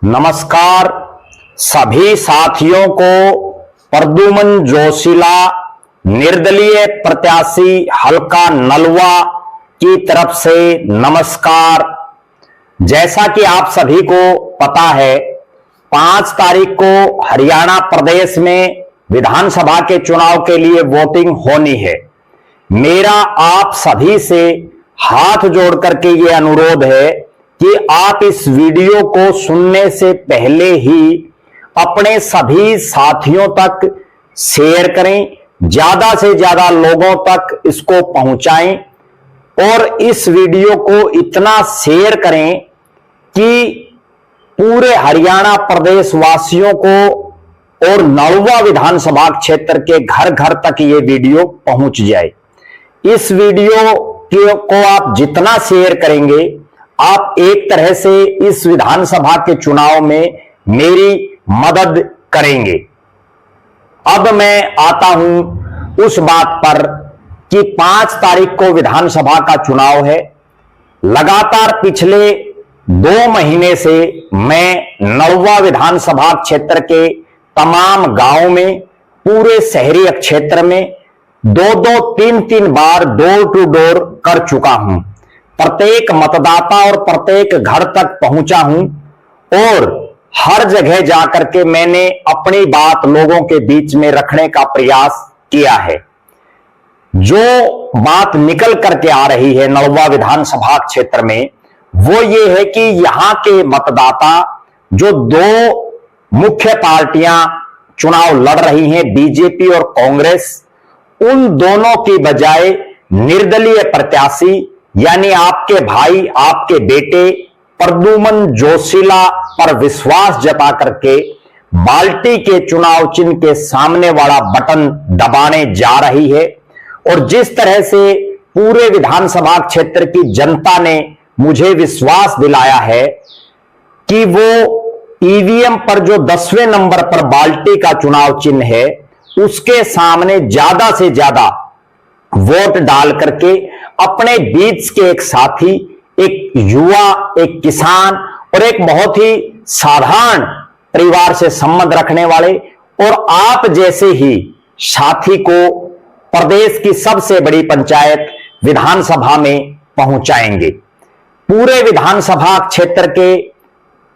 नमस्कार सभी साथियों को। प्रद्युमन जोशीला निर्दलीय प्रत्याशी हलका नलवा की तरफ से नमस्कार। जैसा कि आप सभी को पता है, 5 तारीख को हरियाणा प्रदेश में विधानसभा के चुनाव के लिए वोटिंग होनी है। मेरा आप सभी से हाथ जोड़ करके यह अनुरोध है कि आप इस वीडियो को सुनने से पहले ही अपने सभी साथियों तक शेयर करें, ज्यादा से ज्यादा लोगों तक इसको पहुंचाएं और इस वीडियो को इतना शेयर करें कि पूरे हरियाणा प्रदेश वासियों को और नलवा विधानसभा क्षेत्र के घर घर तक ये वीडियो पहुंच जाए। इस वीडियो को आप जितना शेयर करेंगे, आप एक तरह से इस विधानसभा के चुनाव में मेरी मदद करेंगे। अब मैं आता हूं उस बात पर कि 5 तारीख को विधानसभा का चुनाव है। लगातार पिछले 2 महीने से मैं नलवा विधानसभा क्षेत्र के तमाम गांवों में, पूरे शहरी क्षेत्र में 2-2, 3-3 बार डोर टू डोर कर चुका हूं। प्रत्येक मतदाता और प्रत्येक घर तक पहुंचा हूं और हर जगह जाकर के मैंने अपनी बात लोगों के बीच में रखने का प्रयास किया है। जो बात निकल करके आ रही है नलवा विधानसभा क्षेत्र में, वो ये है कि यहां के मतदाता, जो 2 मुख्य पार्टियां चुनाव लड़ रही हैं, बीजेपी और कांग्रेस, उन दोनों की बजाय निर्दलीय प्रत्याशी यानी आपके भाई, आपके बेटे प्रद्युमन जोशीला पर विश्वास जता करके बाल्टी के चुनाव चिन्ह के सामने वाला बटन दबाने जा रही है। और जिस तरह से पूरे विधानसभा क्षेत्र की जनता ने मुझे विश्वास दिलाया है कि वो ईवीएम पर जो 10वें नंबर पर बाल्टी का चुनाव चिन्ह है, उसके सामने ज्यादा से ज्यादा वोट डाल करके अपने बीच के एक साथी, एक युवा, एक किसान और एक बहुत ही साधारण परिवार से संबंध रखने वाले और आप जैसे ही साथी को प्रदेश की सबसे बड़ी पंचायत विधानसभा में पहुंचाएंगे। पूरे विधानसभा क्षेत्र के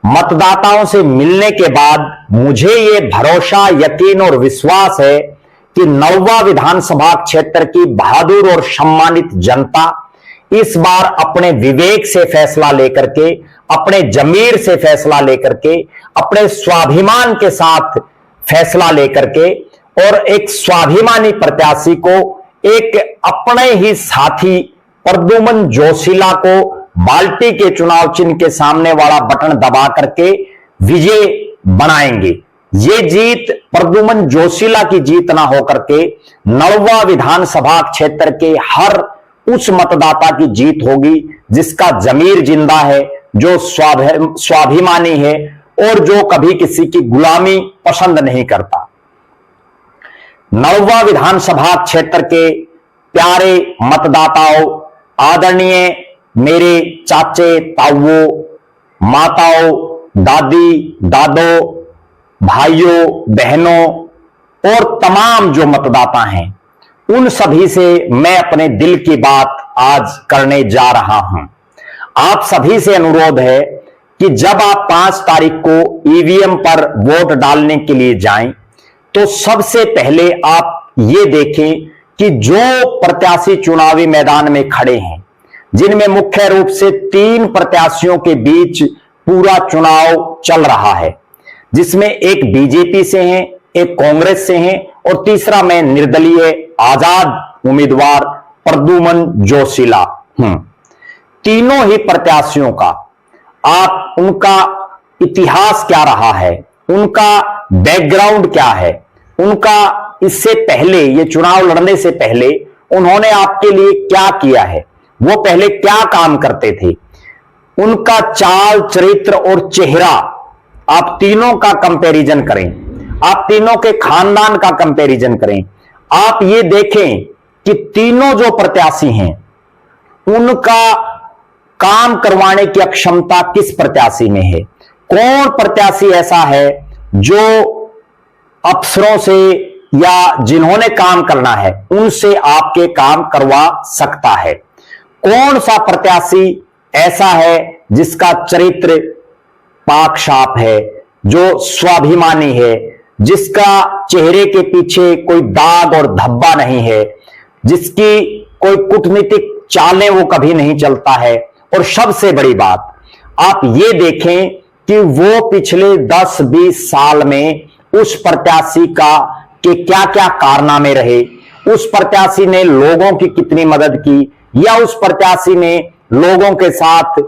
मतदाताओं से मिलने के बाद मुझे यह भरोसा, यकीन और विश्वास है कि नलवा विधानसभा क्षेत्र की बहादुर और सम्मानित जनता इस बार अपने विवेक से फैसला लेकर के, अपने जमीर से फैसला लेकर के, अपने स्वाभिमान के साथ फैसला लेकर के और एक स्वाभिमानी प्रत्याशी को, एक अपने ही साथी प्रद्युमन जोशीला को बाल्टी के चुनाव चिन्ह के सामने वाला बटन दबा करके विजय बनाएंगे। ये जीत प्रद्युमन जोशीला की जीत ना होकर के नलवा विधानसभा क्षेत्र के हर उस मतदाता की जीत होगी जिसका जमीर जिंदा है, जो स्वाभिमानी है और जो कभी किसी की गुलामी पसंद नहीं करता। नलवा विधानसभा क्षेत्र के प्यारे मतदाताओं, आदरणीय मेरे चाचे, ताऊओं, माताओं, दादी, दादों, भाइयों, बहनों और तमाम जो मतदाता हैं, उन सभी से मैं अपने दिल की बात आज करने जा रहा हूं। आप सभी से अनुरोध है कि जब आप 5 तारीख को ईवीएम पर वोट डालने के लिए जाएं, तो सबसे पहले आप ये देखें कि जो प्रत्याशी चुनावी मैदान में खड़े हैं, जिनमें मुख्य रूप से 3 प्रत्याशियों के बीच पूरा चुनाव चल रहा है, जिसमें एक बीजेपी से हैं, एक कांग्रेस से हैं और तीसरा मैं निर्दलीय आजाद उम्मीदवार प्रद्युमन जोशीला हूं। तीनों ही प्रत्याशियों का आप उनका इतिहास क्या रहा है, उनका बैकग्राउंड क्या है, उनका इससे पहले, ये चुनाव लड़ने से पहले उन्होंने आपके लिए क्या किया है, वो पहले क्या काम करते थे, उनका चाल चरित्र और चेहरा, आप तीनों का कंपैरिजन करें, आप तीनों के खानदान का कंपैरिजन करें। आप ये देखें कि तीनों जो प्रत्याशी हैं, उनका काम करवाने की क्षमता किस प्रत्याशी में है, कौन प्रत्याशी ऐसा है जो अफसरों से या जिन्होंने काम करना है उनसे आपके काम करवा सकता है? कौन सा प्रत्याशी ऐसा है जिसका चरित्र पाक साफ है, जो स्वाभिमानी है, जिसका चेहरे के पीछे कोई दाग और धब्बा नहीं है, जिसकी कोई कूटनीतिक चालें वो कभी नहीं चलता है? और सबसे बड़ी बात, आप ये देखें कि वो पिछले 10-20 साल में उस प्रत्याशी का के क्या क्या कारनामे रहे, उस प्रत्याशी ने लोगों की कितनी मदद की, या उस प्रत्याशी ने लोगों के साथ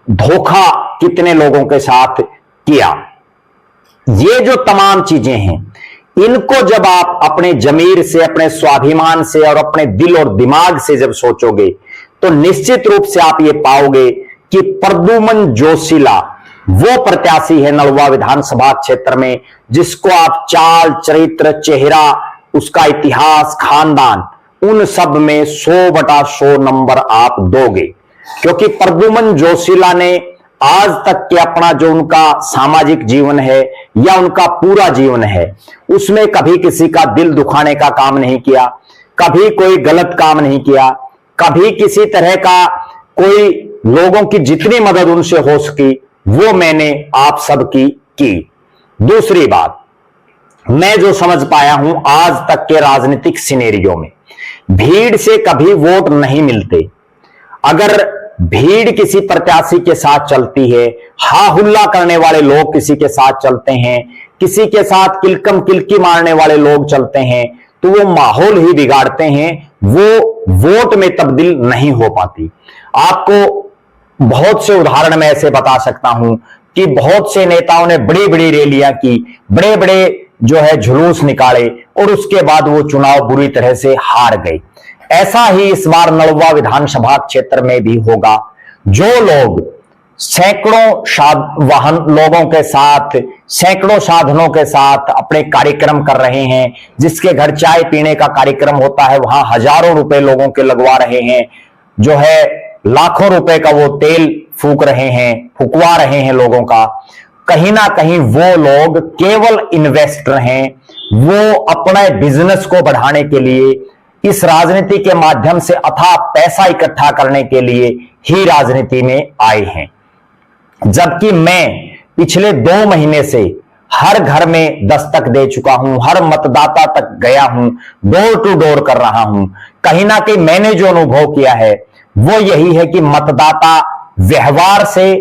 धोखा कितने लोगों के साथ किया। ये जो तमाम चीजें हैं, इनको जब आप अपने जमीर से, अपने स्वाभिमान से और अपने दिल और दिमाग से जब सोचोगे तो निश्चित रूप से आप ये पाओगे कि प्रद्युमन जोशीला वो प्रत्याशी है नलवा विधानसभा क्षेत्र में जिसको आप चाल, चरित्र, चेहरा, उसका इतिहास, खानदान, उन सब में 100/100 नंबर आप दोगे। क्योंकि प्रद्युमन जोशीला ने आज तक के अपना जो उनका सामाजिक जीवन है या उनका पूरा जीवन है उसमें कभी किसी का दिल दुखाने का काम नहीं किया, कभी कोई गलत काम नहीं किया, कभी किसी तरह का कोई लोगों की जितनी मदद उनसे हो सकी वो मैंने आप सबकी की। दूसरी बात, मैं जो समझ पाया हूं आज तक के राजनीतिक सिनेरियो में, भीड़ से कभी वोट नहीं मिलते। अगर भीड़ किसी प्रत्याशी के साथ चलती है, हा हुल्ला करने वाले लोग किसी के साथ चलते हैं, किसी के साथ किलकम किलकी मारने वाले लोग चलते हैं, तो वो माहौल ही बिगाड़ते हैं, वो वोट में तब्दील नहीं हो पाती। आपको बहुत से उदाहरण मैं ऐसे बता सकता हूं कि बहुत से नेताओं ने बड़ी बड़ी रैलियां की, बड़े बड़े जो है जुलूस निकाले और उसके बाद वो चुनाव बुरी तरह से हार गए। ऐसा ही इस बार नलवा विधानसभा क्षेत्र में भी होगा। जो लोग सैकड़ों वाहन लोगों के साथ, सैकड़ों साधनों के साथ अपने कार्यक्रम कर रहे हैं, जिसके घर चाय पीने का कार्यक्रम होता है वहां हजारों रुपए लोगों के लगवा रहे हैं, जो है लाखों रुपए का वो तेल फूक रहे हैं, फुकवा रहे हैं लोगों का, कहीं ना कहीं वो लोग केवल इन्वेस्टर हैं। वो अपने बिजनेस को बढ़ाने के लिए, इस राजनीति के माध्यम से अथाह पैसा इकट्ठा करने के लिए ही राजनीति में आए हैं। जबकि मैं पिछले 2 महीने से हर घर में दस्तक दे चुका हूं, हर मतदाता तक गया हूं, डोर टू डोर कर रहा हूं। कहीं ना कहीं मैंने जो अनुभव किया है वो यही है कि मतदाता व्यवहार से,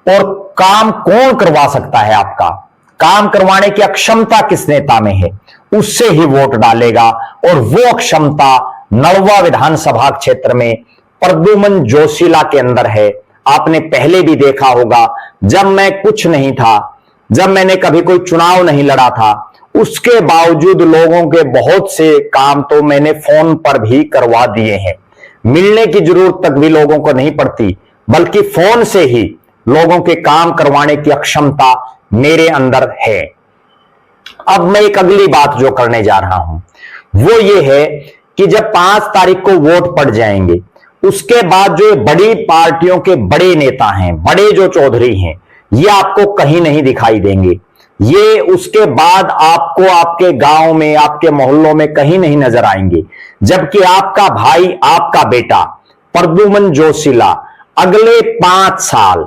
और काम कौन करवा सकता है, आपका काम करवाने की अक्षमता किस नेता में है, उससे ही वोट डालेगा। और वो अक्षमता नलवा विधानसभा क्षेत्र में प्रद्युमन जोशीला के अंदर है। आपने पहले भी देखा होगा, जब मैं कुछ नहीं था, जब मैंने कभी कोई चुनाव नहीं लड़ा था, उसके बावजूद लोगों के बहुत से काम तो मैंने फोन पर भी करवा दिए हैं। मिलने की जरूरत तक भी लोगों को नहीं पड़ती, बल्कि फोन से ही लोगों के काम करवाने की अक्षमता मेरे अंदर है। अब मैं एक अगली बात जो करने जा रहा हूं वो ये है कि जब 5 तारीख को वोट पड़ जाएंगे, उसके बाद जो बड़ी पार्टियों के बड़े नेता हैं, बड़े जो चौधरी हैं, ये आपको कहीं नहीं दिखाई देंगे। ये उसके बाद आपको आपके गांव में, आपके मोहल्लों में कहीं नहीं नजर आएंगे। जबकि आपका भाई, आपका बेटा प्रद्युमन जोशीला अगले 5 साल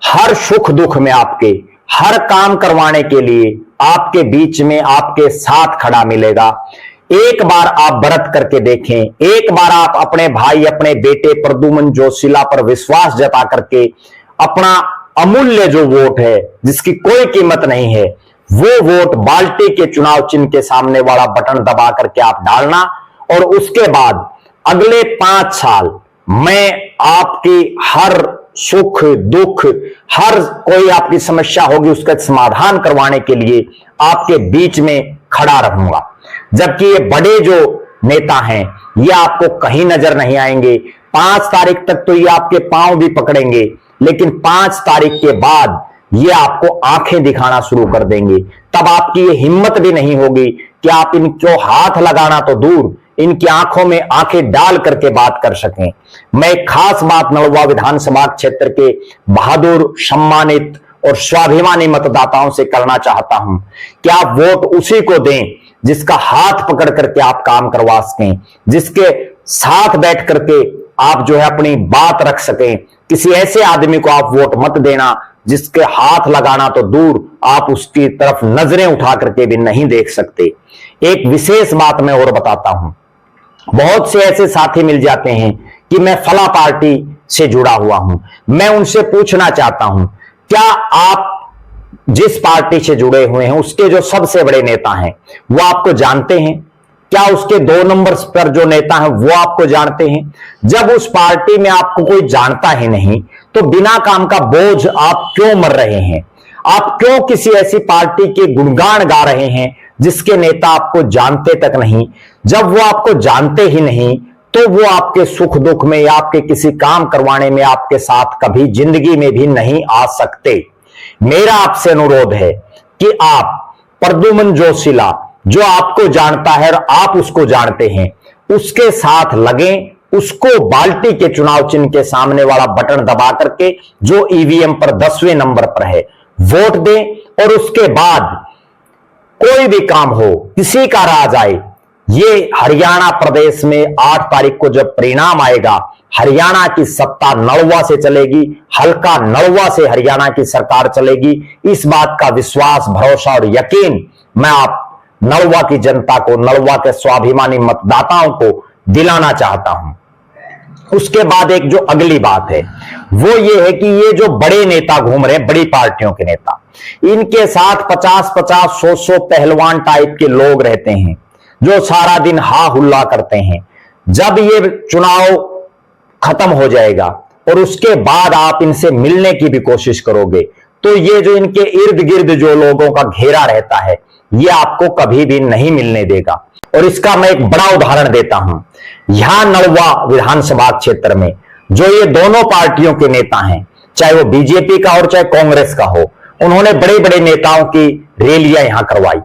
हर सुख दुख में आपके, हर काम करवाने के लिए आपके बीच में, आपके साथ खड़ा मिलेगा। एक बार आप व्रत करके देखें, एक बार आप अपने भाई, अपने बेटे प्रद्युमन जोशीला पर विश्वास जता करके अपना अमूल्य जो वोट है, जिसकी कोई कीमत नहीं है, वो वोट बाल्टी के चुनाव चिन्ह के सामने वाला बटन दबा करके आप डालना। और उसके बाद अगले 5 साल मैं आपकी हर सुख दुख, हर कोई आपकी समस्या होगी उसका समाधान करवाने के लिए आपके बीच में खड़ा रहूंगा। जबकि ये बड़े जो नेता हैं ये आपको कहीं नजर नहीं आएंगे। 5 तारीख तक तो ये आपके पांव भी पकड़ेंगे, लेकिन 5 तारीख के बाद ये आपको आंखें दिखाना शुरू कर देंगे। तब आपकी ये हिम्मत भी नहीं होगी कि आप इनको हाथ लगाना तो दूर, इनकी आंखों में आंखें डाल करके बात कर सकें। मैं खास बात नलवा विधानसभा क्षेत्र के बहादुर, सम्मानित और स्वाभिमानी मतदाताओं से करना चाहता हूं कि आप वोट उसी को दें जिसका हाथ पकड़ करके आप काम करवा सकें, जिसके साथ बैठ करके आप जो है अपनी बात रख सकें। किसी ऐसे आदमी को आप वोट मत देना जिसके हाथ लगाना तो दूर, आप उसकी तरफ नजरें उठा करके भी नहीं देख सकते। एक विशेष बात मैं और बताता हूं, बहुत से ऐसे साथी मिल जाते हैं कि मैं फला पार्टी से जुड़ा हुआ हूं। मैं उनसे पूछना चाहता हूं, क्या आप जिस पार्टी से जुड़े हुए हैं उसके जो सबसे बड़े नेता हैं वो आपको जानते हैं? क्या उसके 2 नंबर पर जो नेता हैं वो आपको जानते हैं? जब उस पार्टी में आपको कोई जानता ही नहीं तो बिना काम का बोझ आप क्यों मर रहे हैं? आप क्यों किसी ऐसी पार्टी के गुणगान गा रहे हैं जिसके नेता आपको जानते तक नहीं? जब वो आपको जानते ही नहीं तो वो आपके सुख दुख में या आपके किसी काम करवाने में आपके साथ कभी जिंदगी में भी नहीं आ सकते। मेरा आपसे अनुरोध है कि आप प्रद्युमन जोशीला, जो आपको जानता है और आप उसको जानते हैं, उसके साथ लगें, उसको बाल्टी के चुनाव चिन्ह के सामने वाला बटन दबा करके जो ईवीएम पर 10वें नंबर पर है वोट दें और उसके बाद कोई भी काम हो, किसी का राज आए, ये हरियाणा प्रदेश में 8 तारीख को जब परिणाम आएगा, हरियाणा की सत्ता नलवा से चलेगी, हल्का नलवा से हरियाणा की सरकार चलेगी। इस बात का विश्वास, भरोसा और यकीन मैं आप नलवा की जनता को, नलवा के स्वाभिमानी मतदाताओं को दिलाना चाहता हूं। उसके बाद एक जो अगली बात है वो ये है कि ये जो बड़े नेता घूम रहे हैं, बड़ी पार्टियों के नेता, इनके साथ 50-50, 100-100 पहलवान टाइप के लोग रहते हैं जो सारा दिन हा हुल्ला करते हैं। जब ये चुनाव खत्म हो जाएगा और उसके बाद आप इनसे मिलने की भी कोशिश करोगे तो ये जो इनके इर्द गिर्द जो लोगों का घेरा रहता है ये आपको कभी भी नहीं मिलने देगा। और इसका मैं एक बड़ा उदाहरण देता हूं। यहां नलवा विधानसभा क्षेत्र में जो ये दोनों पार्टियों के नेता हैं, चाहे वो बीजेपी का और चाहे कांग्रेस का हो, उन्होंने बड़े बड़े नेताओं की रैलियां यहां करवाई।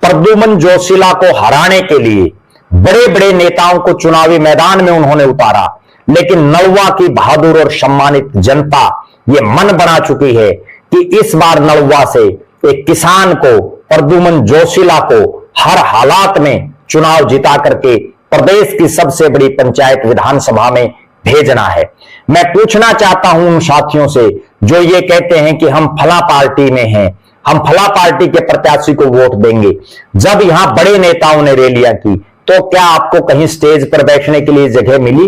प्रद्युमन जोशीला को हराने के लिए बड़े बड़े नेताओं को चुनावी मैदान में उन्होंने उतारा, लेकिन नलवा की बहादुर और सम्मानित जनता ये मन बना चुकी है कि इस बार नलवा से एक किसान को, प्रद्युमन जोशीला को हर हालात में चुनाव जिता करके प्रदेश की सबसे बड़ी पंचायत विधानसभा में भेजना है। मैं पूछना चाहता हूं उन साथियों से जो ये कहते हैं कि हम फला पार्टी में हैं, हम फला पार्टी के प्रत्याशी को वोट देंगे। जब यहां बड़े नेताओं ने रैलियां की तो क्या आपको कहीं स्टेज पर बैठने के लिए जगह मिली?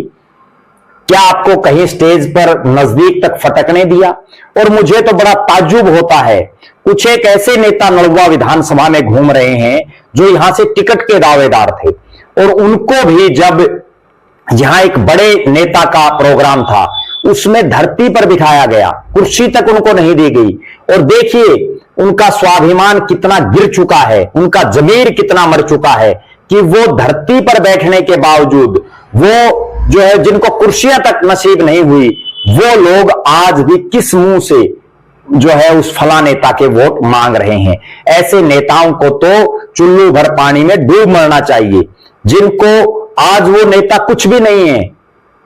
क्या आपको कहीं स्टेज पर नजदीक तक फटकने दिया? और मुझे तो बड़ा ताज्जुब होता है, कुछ एक ऐसे नेता नलवा विधानसभा में घूम रहे हैं जो यहां से टिकट के दावेदार थे और उनको भी जब यहां एक बड़े नेता का प्रोग्राम था उसमें धरती पर बिठाया गया, कुर्सी तक उनको नहीं दी गई। और देखिए उनका स्वाभिमान कितना गिर चुका है, उनका जमीर कितना मर चुका है कि वो धरती पर बैठने के बावजूद वो जो है जिनको कुर्सियां तक नसीब नहीं हुई, वो लोग आज भी किस मुंह से जो है उस फला नेता के वोट मांग रहे हैं। ऐसे नेताओं को तो चुल्लू भर पानी में डूब मरना चाहिए, जिनको आज वो नेता कुछ भी नहीं है,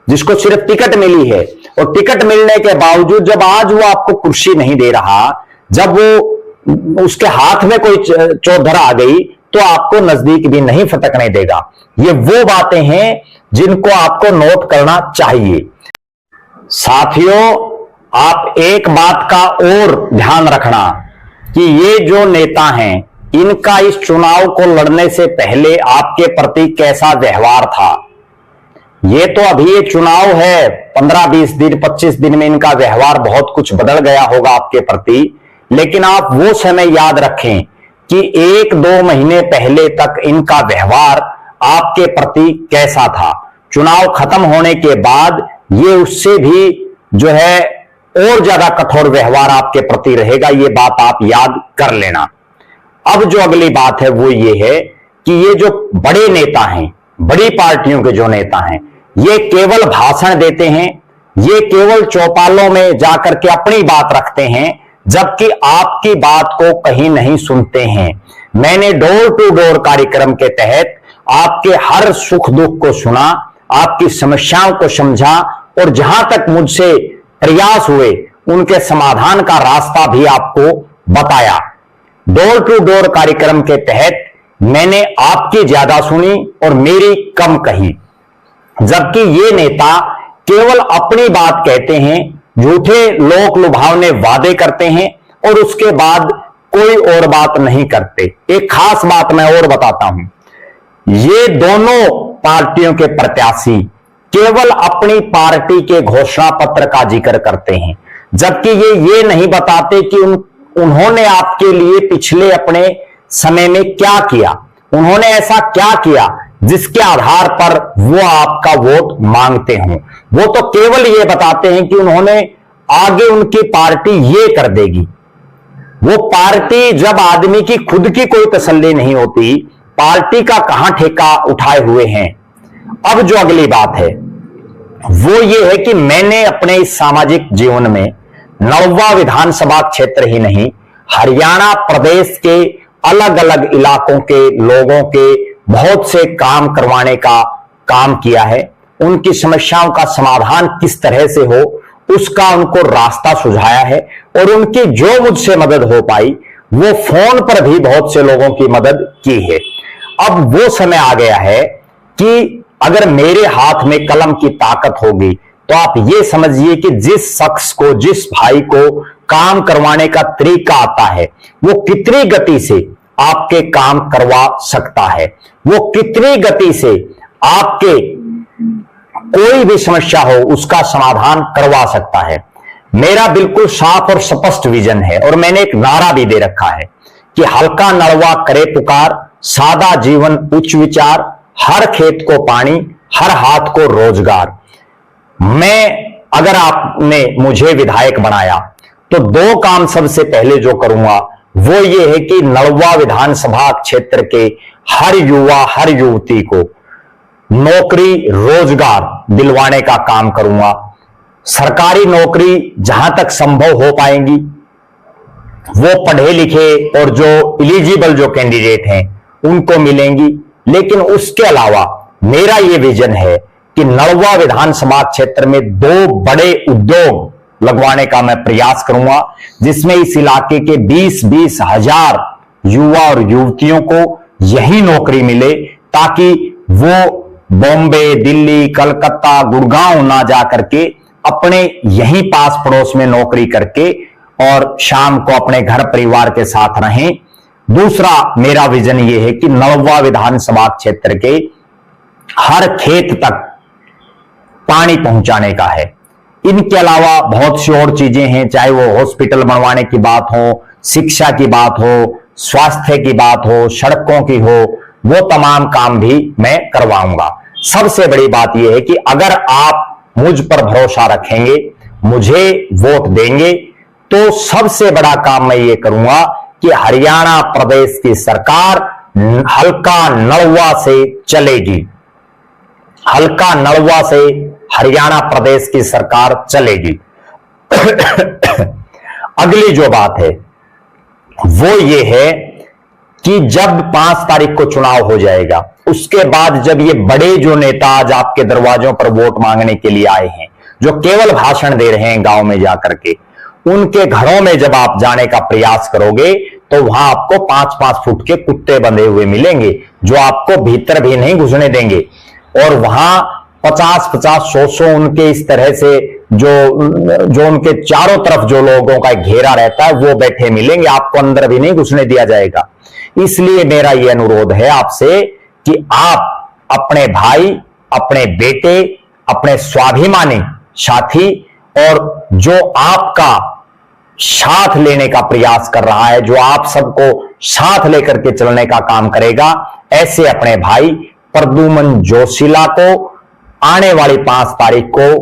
जिसको सिर्फ टिकट मिली है और टिकट मिलने के बावजूद जब आज वो आपको कुर्सी नहीं दे रहा, जब वो उसके हाथ में कोई चौधर आ गई तो आपको नजदीक भी नहीं फटकने देगा। ये वो बातें हैं जिनको आपको नोट करना चाहिए। साथियों, आप एक बात का और ध्यान रखना कि ये जो नेता हैं इनका इस चुनाव को लड़ने से पहले आपके प्रति कैसा व्यवहार था। ये तो अभी ये चुनाव है, 15-20 दिन 25 दिन में इनका व्यवहार बहुत कुछ बदल गया होगा आपके प्रति, लेकिन आप वो समय याद रखें कि 1-2 महीने पहले तक इनका व्यवहार आपके प्रति कैसा था। चुनाव खत्म होने के बाद ये उससे भी जो है और ज्यादा कठोर व्यवहार आपके प्रति रहेगा, ये बात आप याद कर लेना। अब जो अगली बात है वो ये है कि ये जो बड़े नेता हैं, बड़ी पार्टियों के जो नेता हैं, ये केवल भाषण देते हैं, ये केवल चौपालों में जाकर के अपनी बात रखते हैं, जबकि आपकी बात को कहीं नहीं सुनते हैं। मैंने डोर टू डोर कार्यक्रम के तहत आपके हर सुख दुख को सुना, आपकी समस्याओं को समझा और जहां तक मुझसे प्रयास हुए उनके समाधान का रास्ता भी आपको बताया। डोर टू डोर कार्यक्रम के तहत मैंने आपकी ज्यादा सुनी और मेरी कम कही, जबकि ये नेता केवल अपनी बात कहते हैं, झूठे लोक लुभावने वादे करते हैं और उसके बाद कोई और बात नहीं करते। एक खास बात मैं और बताता हूं, ये दोनों पार्टियों के प्रत्याशी केवल अपनी पार्टी के घोषणा पत्र का जिक्र करते हैं, जबकि ये नहीं बताते कि उन्होंने आपके लिए पिछले अपने समय में क्या किया, उन्होंने ऐसा क्या किया जिसके आधार पर वो आपका वोट मांगते हों। वो तो केवल ये बताते हैं कि उन्होंने आगे उनकी पार्टी ये कर देगी। वो पार्टी, जब आदमी की खुद की कोई तसल्ली नहीं होती, पार्टी का कहां ठेका उठाए हुए हैं। अब जो अगली बात है वो ये है कि मैंने अपने इस सामाजिक जीवन में नलवा विधानसभा क्षेत्र ही नहीं, हरियाणा प्रदेश के अलग अलग इलाकों के लोगों के बहुत से काम करवाने का काम किया है। उनकी समस्याओं का समाधान किस तरह से हो उसका उनको रास्ता सुझाया है और उनकी जो मुझसे मदद हो पाई वो फोन पर भी बहुत से लोगों की मदद की है। अब वो समय आ गया है कि अगर मेरे हाथ में कलम की ताकत होगी तो आप ये समझिए कि जिस शख्स को, जिस भाई को काम करवाने का तरीका आता है, वो कितनी गति से आपके काम करवा सकता है, वो कितनी गति से आपके कोई भी समस्या हो उसका समाधान करवा सकता है। मेरा बिल्कुल साफ और स्पष्ट विजन है और मैंने एक नारा भी दे रखा है कि हल्का नलवा करे पुकार, सादा जीवन उच्च विचार, हर खेत को पानी, हर हाथ को रोजगार। अगर आपने मुझे विधायक बनाया तो दो काम सबसे पहले जो करूंगा वो ये है कि नलवा विधानसभा क्षेत्र के हर युवा, हर युवती को नौकरी, रोजगार दिलवाने का काम करूंगा। सरकारी नौकरी जहां तक संभव हो पाएंगी वो पढ़े लिखे और जो एलिजिबल जो कैंडिडेट हैं उनको मिलेंगी। लेकिन उसके अलावा मेरा ये विजन है कि नलवा विधानसभा क्षेत्र में दो बड़े उद्योग लगवाने का मैं प्रयास करूंगा, जिसमें इस इलाके के 20-20 हजार युवा और युवतियों को यही नौकरी मिले, ताकि वो बॉम्बे, दिल्ली, कलकत्ता, गुड़गांव ना जा करके अपने यहीं पास पड़ोस में नौकरी करके और शाम को अपने घर परिवार के साथ रहें। दूसरा मेरा विजन यह है कि नलवा विधानसभा क्षेत्र के हर खेत तक पानी पहुंचाने का है। इनके अलावा बहुत सी और चीजें हैं, चाहे वो हॉस्पिटल बनवाने की बात हो, शिक्षा की बात हो, स्वास्थ्य की बात हो, सड़कों की हो, वो तमाम काम भी मैं करवाऊंगा। सबसे बड़ी बात यह है कि अगर आप मुझ पर भरोसा रखेंगे, मुझे वोट देंगे, तो सबसे बड़ा काम मैं ये करूंगा कि हरियाणा प्रदेश की सरकार हल्का नलवा से चलेगी। हल्का नलवा से हरियाणा प्रदेश की सरकार चलेगी। अगली जो बात है वो ये है कि जब 5 तारीख को चुनाव हो जाएगा, उसके बाद जब ये बड़े जो नेता आज आपके दरवाजों पर वोट मांगने के लिए आए हैं, जो केवल भाषण दे रहे हैं गांव में जाकर के, उनके घरों में जब आप जाने का प्रयास करोगे तो वहां आपको 5-5 फुट के कुत्ते बंधे हुए मिलेंगे, जो आपको भीतर भी नहीं घुसने देंगे। और वहां 50-50, 100-100 उनके इस तरह से जो उनके चारों तरफ जो लोगों का घेरा रहता है वो बैठे मिलेंगे, आपको अंदर भी नहीं घुसने दिया जाएगा। इसलिए मेरा यह अनुरोध है आपसे कि आप अपने भाई, अपने बेटे, अपने स्वाभिमानी साथी और जो आपका साथ लेने का प्रयास कर रहा है, जो आप सबको साथ लेकर के चलने का काम करेगा, ऐसे अपने भाई प्रद्युमन जोशीला को आने वाली 5 तारीख को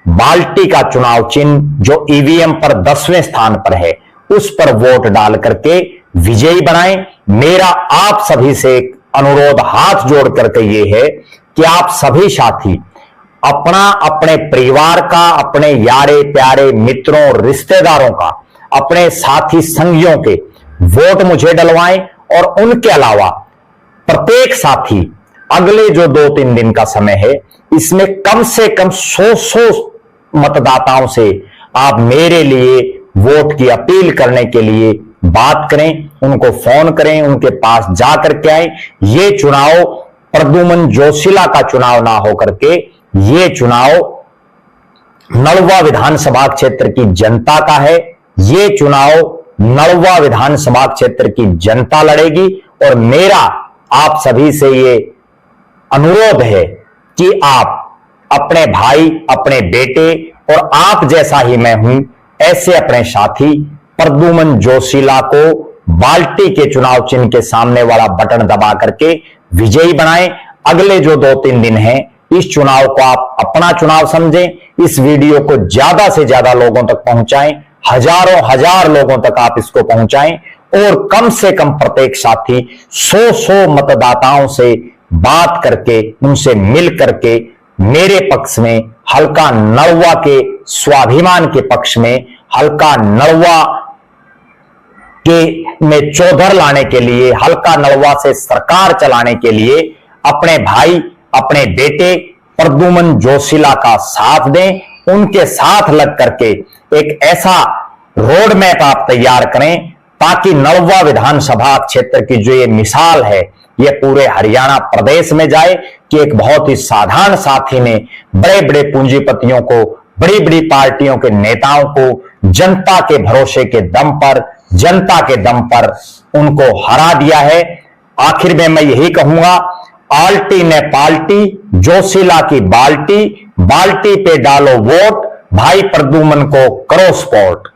बाल्टी का चुनाव चिन्ह जो ईवीएम पर 10वें स्थान पर है उस पर वोट डाल करके विजयी बनाएं। मेरा आप सभी से एक अनुरोध हाथ जोड़ करके ये है कि आप सभी साथी अपना, अपने परिवार का, अपने यारे प्यारे मित्रों, रिश्तेदारों का, अपने साथी संगियों के वोट मुझे डलवाएं। और उनके अलावा प्रत्येक साथी अगले जो 2-3 दिन का समय है, इसमें कम से कम 100 मतदाताओं से आप मेरे लिए वोट की अपील करने के लिए बात करें, उनको फोन करें, उनके पास जाकर के आए। ये चुनाव प्रद्युमन जोशीला का चुनाव ना होकर के ये चुनाव नलवा विधानसभा क्षेत्र की जनता का है। ये चुनाव नलवा विधानसभा क्षेत्र की जनता लड़ेगी और मेरा आप सभी से ये अनुरोध है कि आप अपने भाई, अपने बेटे और आप जैसा ही मैं हूं ऐसे अपने साथी प्रद्युमन जोशीला को बाल्टी के चुनाव चिन्ह के सामने वाला बटन दबा करके विजयी बनाएं। अगले जो 2-3 दिन हैं इस चुनाव को आप अपना चुनाव समझें। इस वीडियो को ज्यादा से ज्यादा लोगों तक पहुंचाएं, हजारों हजार लोगों तक आप इसको पहुंचाएं और कम से कम प्रत्येक साथी 100 मतदाताओं से बात करके, उनसे मिल करके मेरे पक्ष में, हल्का नलवा के स्वाभिमान के पक्ष में, हल्का नलवा के में चौधर लाने के लिए, हल्का नलवा से सरकार चलाने के लिए अपने भाई, अपने बेटे प्रद्युमन जोशीला का साथ दें। उनके साथ लग करके एक ऐसा रोड मैप आप तैयार करें ताकि नलवा विधानसभा क्षेत्र की जो ये मिसाल है ये पूरे हरियाणा प्रदेश में जाए कि एक बहुत ही साधारण साथी ने बड़े बड़े पूंजीपतियों को, बड़ी बड़ी पार्टियों के नेताओं को जनता के भरोसे के दम पर, जनता के दम पर उनको हरा दिया है। आखिर में मैं यही कहूंगा, आल्टी ने पाल्टी, जोशीला की बाल्टी, बाल्टी पे डालो वोट, भाई प्रद्युमन को करो सपोर्ट।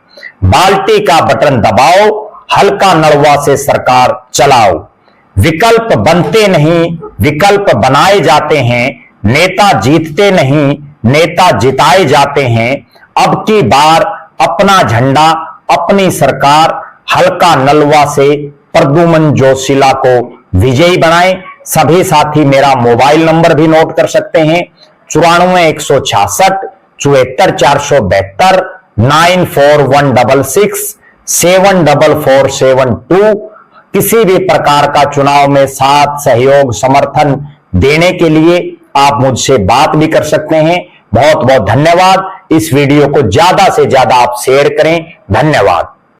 बाल्टी का बटन दबाओ, हल्का नलवा से सरकार चलाओ। विकल्प बनते नहीं, विकल्प बनाए जाते हैं। नेता जीतते नहीं, नेता जिताए जाते हैं। अब की बार अपना झंडा, अपनी सरकार हल्का नलवा से प्रद्युमन जोशीला को विजयी बनाएं। सभी साथी मेरा मोबाइल नंबर भी नोट कर सकते हैं, 94-166 74-472 94-166 74472। किसी भी प्रकार का चुनाव में साथ, सहयोग, समर्थन देने के लिए आप मुझसे बात भी कर सकते हैं। बहुत बहुत धन्यवाद। इस वीडियो को ज्यादा से ज्यादा आप शेयर करें। धन्यवाद।